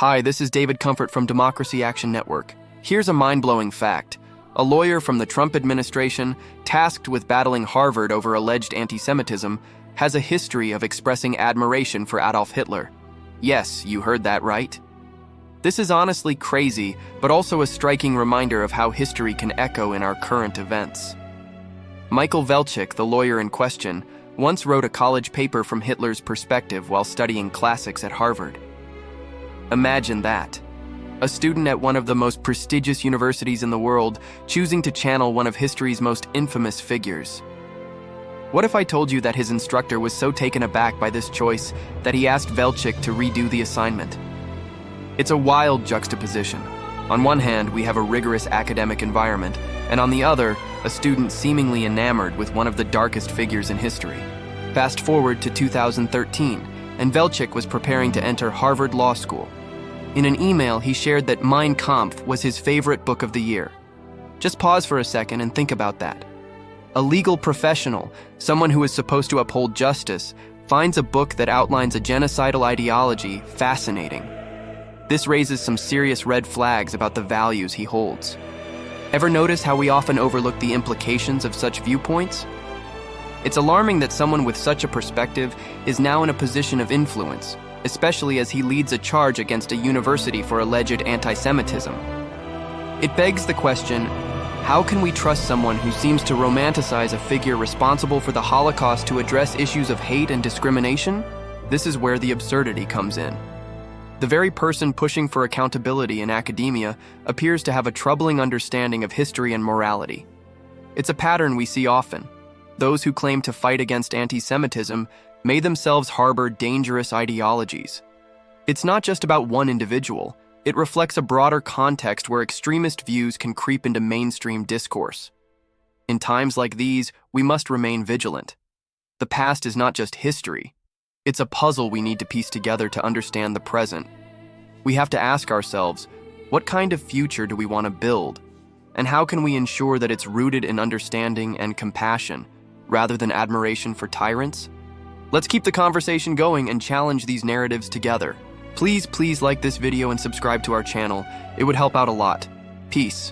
Hi, this is David Comfort from Democracy Action Network. Here's a mind-blowing fact. A lawyer from the Trump administration, tasked with battling Harvard over alleged anti-Semitism, has a history of expressing admiration for Adolf Hitler. Yes, you heard that right. This is honestly crazy, but also a striking reminder of how history can echo in our current events. Michael Velchik, the lawyer in question, once wrote a college paper from Hitler's perspective while studying classics at Harvard. Imagine that. A student at one of the most prestigious universities in the world choosing to channel one of history's most infamous figures. What if I told you that his instructor was so taken aback by this choice that he asked Velchik to redo the assignment? It's a wild juxtaposition. On one hand, we have a rigorous academic environment, and on the other, a student seemingly enamored with one of the darkest figures in history. Fast forward to 2013, and Velchik was preparing to enter Harvard Law School. In an email, he shared that Mein Kampf was his favorite book of the year. Just pause for a second and think about that. A legal professional, someone who is supposed to uphold justice, finds a book that outlines a genocidal ideology fascinating. This raises some serious red flags about the values he holds. Ever notice how we often overlook the implications of such viewpoints? It's alarming that someone with such a perspective is now in a position of influence, especially as he leads a charge against a university for alleged anti-Semitism. It begs the question, how can we trust someone who seems to romanticize a figure responsible for the Holocaust to address issues of hate and discrimination? This is where the absurdity comes in. The very person pushing for accountability in academia appears to have a troubling understanding of history and morality. It's a pattern we see often. Those who claim to fight against anti-Semitism may themselves harbor dangerous ideologies. It's not just about one individual. It reflects a broader context where extremist views can creep into mainstream discourse. In times like these, we must remain vigilant. The past is not just history. It's a puzzle we need to piece together to understand the present. We have to ask ourselves, what kind of future do we want to build? And how can we ensure that it's rooted in understanding and compassion, rather than admiration for tyrants? Let's keep the conversation going and challenge these narratives together. Please like this video and subscribe to our channel. It would help out a lot. Peace.